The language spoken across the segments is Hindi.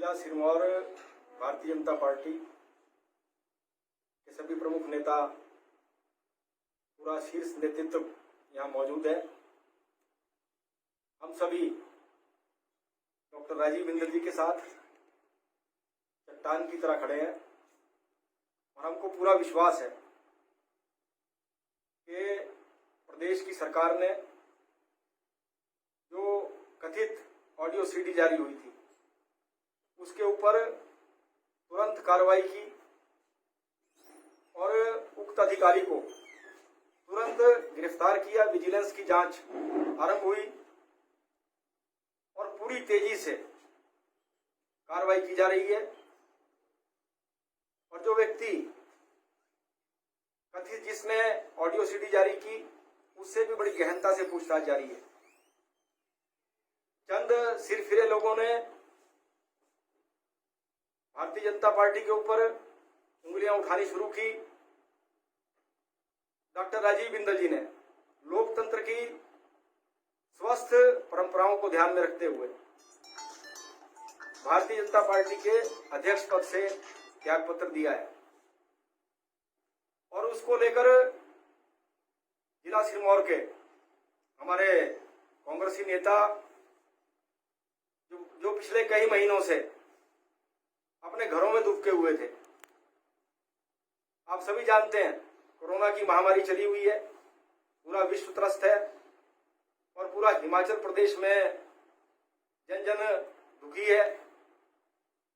जिला सिरमौर भारतीय जनता पार्टी के सभी प्रमुख नेता, पूरा शीर्ष नेतृत्व यहाँ मौजूद है। हम सभी डॉक्टर राजीव बिंदल जी के साथ चट्टान की तरह खड़े हैं और हमको पूरा विश्वास है कि प्रदेश की सरकार ने जो कथित ऑडियो सीडी जारी हुई थी उसके ऊपर तुरंत कार्रवाई की और उक्त अधिकारी को तुरंत गिरफ्तार किया। विजिलेंस की जांच आरंभ हुई और पूरी तेजी से कार्रवाई की जा रही है और जो व्यक्ति कथित जिसने ऑडियो सीडी जारी की उससे भी बड़ी गहनता से पूछताछ जारी है। चंद सिरफिरे लोगों ने भारतीय जनता पार्टी के ऊपर उंगलियां उठानी शुरू की। डॉक्टर राजीव बिंदल जी ने लोकतंत्र की स्वस्थ परंपराओं को ध्यान में रखते हुए भारतीय जनता पार्टी के अध्यक्ष पद से त्यागपत्र दिया है और उसको लेकर जिला सिरमौर के हमारे कांग्रेसी नेता जो पिछले कई महीनों से अपने घरों में दुबके हुए थे। आप सभी जानते हैं कोरोना की महामारी चली हुई है, पूरा विश्व त्रस्त है और पूरा हिमाचल प्रदेश में जन जन दुखी है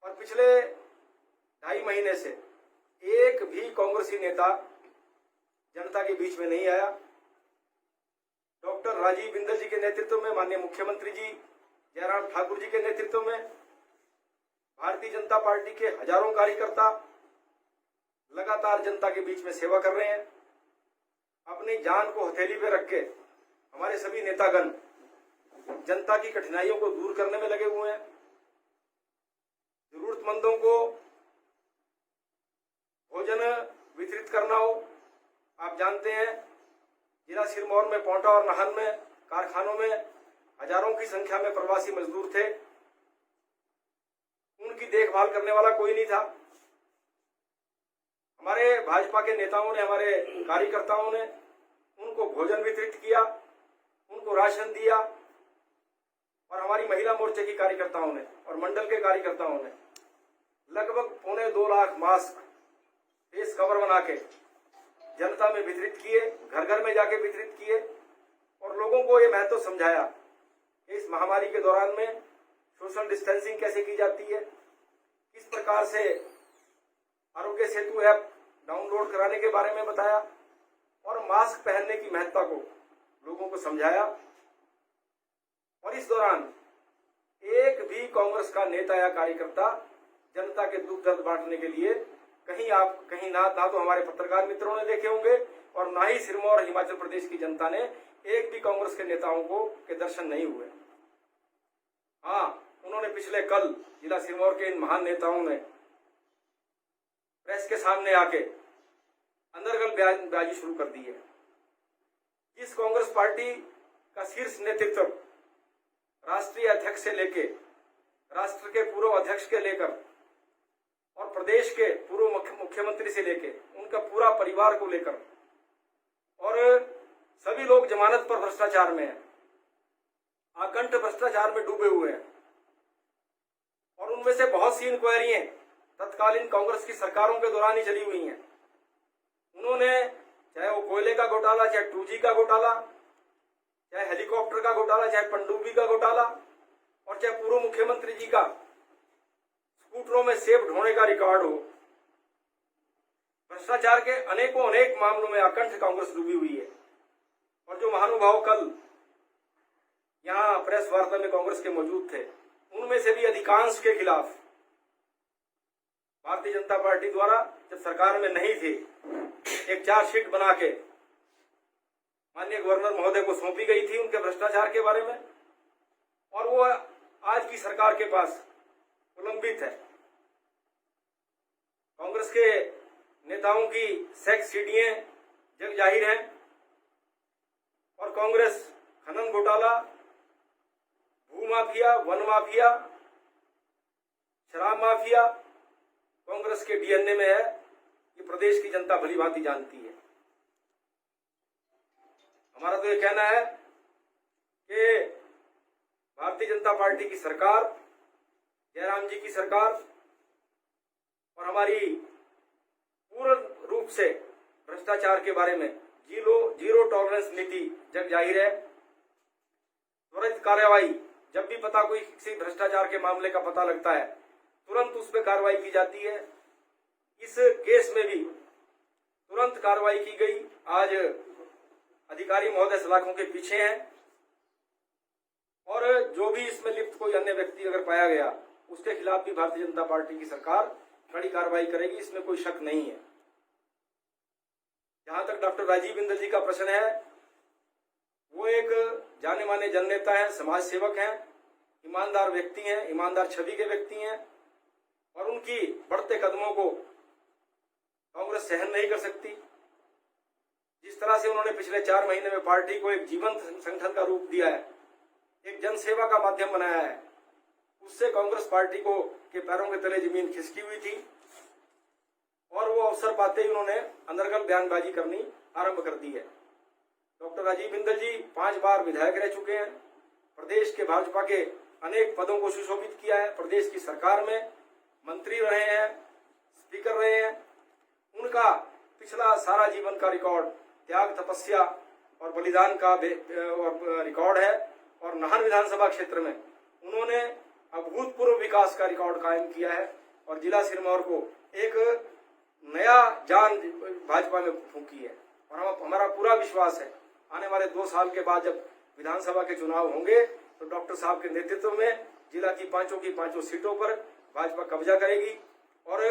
और पिछले 2.5 महीने से एक भी कांग्रेसी नेता जनता के बीच में नहीं आया। डॉक्टर राजीव बिंदल जी के नेतृत्व में, माननीय मुख्यमंत्री जी जयराम ठाकुर जी के नेतृत्व में भारतीय जनता पार्टी के हजारों कार्यकर्ता लगातार जनता के बीच में सेवा कर रहे हैं। अपनी जान को हथेली पे रख के हमारे सभी नेतागण जनता की कठिनाइयों को दूर करने में लगे हुए हैं। जरूरतमंदों को भोजन वितरित करना हो, आप जानते हैं जिला सिरमौर में पोंटा और नाहन में कारखानों में हजारों की संख्या में प्रवासी मजदूर थे, उनकी देखभाल करने वाला कोई नहीं था। हमारे भाजपा के नेताओं ने, हमारे कार्यकर्ताओं ने उनको भोजन वितरित किया, उनको राशन दिया और हमारी महिला मोर्चे की कार्यकर्ताओं ने और मंडल के कार्यकर्ताओं ने लगभग 2.25 लाख मास्क, फेस कवर बना के जनता में वितरित किए, घर घर में जाके वितरित किए और लोगों को ये महत्व समझाया कि इस महामारी के दौरान में सोशल डिस्टेंसिंग कैसे की जाती है, किस प्रकार से आरोग्य सेतु ऐप डाउनलोड कराने के बारे में बताया और मास्क पहनने की महत्ता को लोगों को समझाया। और इस दौरान एक भी कांग्रेस का नेता या कार्यकर्ता जनता के दुख दर्द बांटने के लिए कहीं ना तो हमारे पत्रकार मित्रों ने देखे होंगे और ना ही सिरमौर और हिमाचल प्रदेश की जनता ने एक भी कांग्रेस के नेताओं के दर्शन नहीं हुए। हाँ, उन्होंने पिछले कल जिला सिरमौर के इन महान नेताओं ने प्रेस के सामने आके अंदरगल बयानबाजी शुरू कर दी है। जिस कांग्रेस पार्टी का शीर्ष नेतृत्व राष्ट्रीय अध्यक्ष से लेके राष्ट्र के पूर्व अध्यक्ष के लेकर और प्रदेश के पूर्व मुख्यमंत्री से लेके उनका पूरा परिवार को लेकर और सभी लोग जमानत पर भ्रष्टाचार में हैं, आकंठ भ्रष्टाचार में डूबे हुए हैं और उनमें से बहुत सी इंक्वायरियां तत्कालीन कांग्रेस की सरकारों के दौरान ही चली हुई हैं। उन्होंने चाहे वो कोयले का घोटाला, चाहे 2G का घोटाला, चाहे हेलीकॉप्टर का घोटाला, चाहे पनडुब्बी का घोटाला और चाहे पूर्व मुख्यमंत्री जी का स्कूटरों में सेब ढोने का रिकॉर्ड हो, भ्रष्टाचार के अनेक मामलों में अकंठ कांग्रेस डूबी हुई है। और जो महानुभाव कल यहाँ प्रेस वार्ता में कांग्रेस के मौजूद थे, उनमें से भी अधिकांश के खिलाफ भारतीय जनता पार्टी द्वारा जब सरकार में नहीं थी एक चार्जशीट बना के माननीय गवर्नर महोदय को सौंपी गई थी उनके भ्रष्टाचार के बारे में और वो आज की सरकार के पास उल्लंघित है। कांग्रेस के नेताओं की सेक्स सीडीएं जग जाहिर हैं और कांग्रेस खनन घोटाला, भूमाफिया, वन माफिया, शराब माफिया कांग्रेस के डीएनए में है, ये प्रदेश की जनता भली भांति जानती है। हमारा तो ये कहना है कि भारतीय जनता पार्टी की सरकार, जयराम जी की सरकार और हमारी पूर्ण रूप से भ्रष्टाचार के बारे में जीरो टॉलरेंस नीति जग जाहिर है। त्वरित कार्रवाई, जब भी पता कोई किसी भ्रष्टाचार के मामले का पता लगता है तुरंत उस पर कार्रवाई की जाती है। इस केस में भी तुरंत कार्रवाई की गई। आज अधिकारी महोदय सलाखों के पीछे हैं और जो भी इसमें लिप्त कोई अन्य व्यक्ति अगर पाया गया उसके खिलाफ भी भारतीय जनता पार्टी की सरकार कड़ी कार्रवाई करेगी, इसमें कोई शक नहीं है। जहां तक डॉक्टर राजीव बिंदल जी का प्रश्न है, वो एक जाने माने जननेता हैं, समाज सेवक हैं, ईमानदार व्यक्ति हैं, ईमानदार छवि के व्यक्ति हैं और उनकी बढ़ते कदमों को कांग्रेस सहन नहीं कर सकती। जिस तरह से उन्होंने पिछले 4 महीने में पार्टी को एक जीवंत संगठन का रूप दिया है, एक जनसेवा का माध्यम बनाया है, उससे कांग्रेस पार्टी को के पैरों के तले जमीन खिसकी हुई थी और वो अवसर पाते ही उन्होंने अनर्गल बयानबाजी करनी आरंभ कर दी है। डॉक्टर राजीव बिंदल जी 5 बार विधायक रह चुके हैं, प्रदेश के भाजपा के अनेक पदों को सुशोभित किया है, प्रदेश की सरकार में मंत्री रहे हैं, स्पीकर रहे हैं। उनका पिछला सारा जीवन का रिकॉर्ड त्याग, तपस्या और बलिदान का रिकॉर्ड है और नाहन विधानसभा क्षेत्र में उन्होंने अभूतपूर्व विकास का रिकॉर्ड कायम किया है और जिला सिरमौर को एक नया जान भाजपा में फूंकी है। और हमारा पूरा विश्वास है आने वाले 2 साल के बाद जब विधानसभा के चुनाव होंगे तो डॉक्टर साहब के नेतृत्व में जिला की पांचों सीटों पर भाजपा कब्जा करेगी और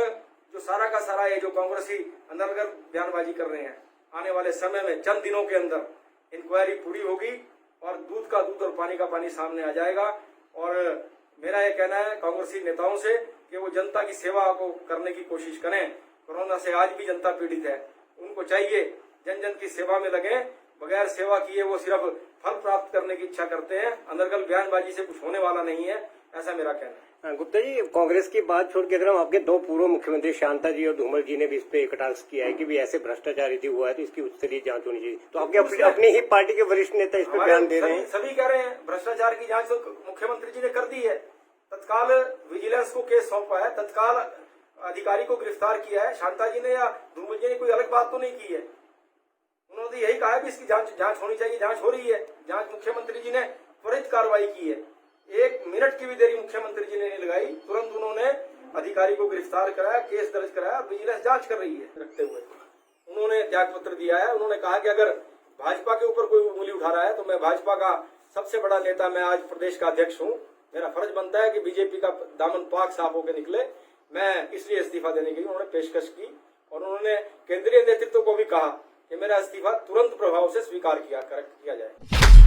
जो सारा का सारा ये जो कांग्रेसी अनर्गल बयानबाजी कर रहे हैं, आने वाले समय में चंद दिनों के अंदर इंक्वायरी पूरी होगी और दूध का दूध और पानी का पानी सामने आ जाएगा। और मेरा ये कहना है कांग्रेसी नेताओं से कि वो जनता की सेवा को करने की कोशिश करें। कोरोना से आज भी जनता पीड़ित है, उनको चाहिए जन जन की सेवा में लगे, बगैर सेवा किए वो सिर्फ फल प्राप्त करने की इच्छा करते हैं। अनर्गल बयानबाजी से कुछ होने वाला नहीं है, ऐसा मेरा कहना है। गुप्ता जी, कांग्रेस की बात छोड़ के अगर हम आपके 2 पूर्व मुख्यमंत्री शांता जी और धूमल जी ने भी इस पे कटाक्ष किया है कि भी ऐसे भ्रष्टाचार यदि हुआ है तो इसकी उच्च स्तरीय जांच होनी चाहिए, तो आपके अपनी ही पार्टी के वरिष्ठ नेता इस पर बयान दे रहे हैं। सभी कह रहे हैं भ्रष्टाचार की जांच तो मुख्यमंत्री जी ने कर दी है, तत्काल विजिलेंस को केस सौंपा है, तत्काल अधिकारी को गिरफ्तार किया है। शांता जी ने या धूमल जी ने कोई अलग बात तो नहीं की है, उन्होंने यही कहा है कि इसकी जांच होनी चाहिए। जांच हो रही है, जांच मुख्यमंत्री जी ने त्वरित कार्रवाई की है, 1 मिनट की भी देरी मुख्यमंत्री जी ने नहीं लगाई, तुरंत उन्होंने अधिकारी को गिरफ्तार कराया, केस दर्ज कराया, विजिलेंस जांच कर रही है। रखते हुए उन्होंने त्याग पत्र दिया है, उन्होंने कहा कि अगर भाजपा के ऊपर कोई उंगली उठा रहा है तो मैं भाजपा का सबसे बड़ा नेता, मैं आज प्रदेश का अध्यक्ष हूँ, मेरा फर्ज बनता है कि बीजेपी का दामन पाक साफ होकर निकले, मैं इसलिए इस्तीफा देने की उन्होंने पेशकश की। और उन्होंने केंद्रीय नेतृत्व को भी कहा कि मेरा इस्तीफा तुरंत प्रभाव से स्वीकार किया जाए।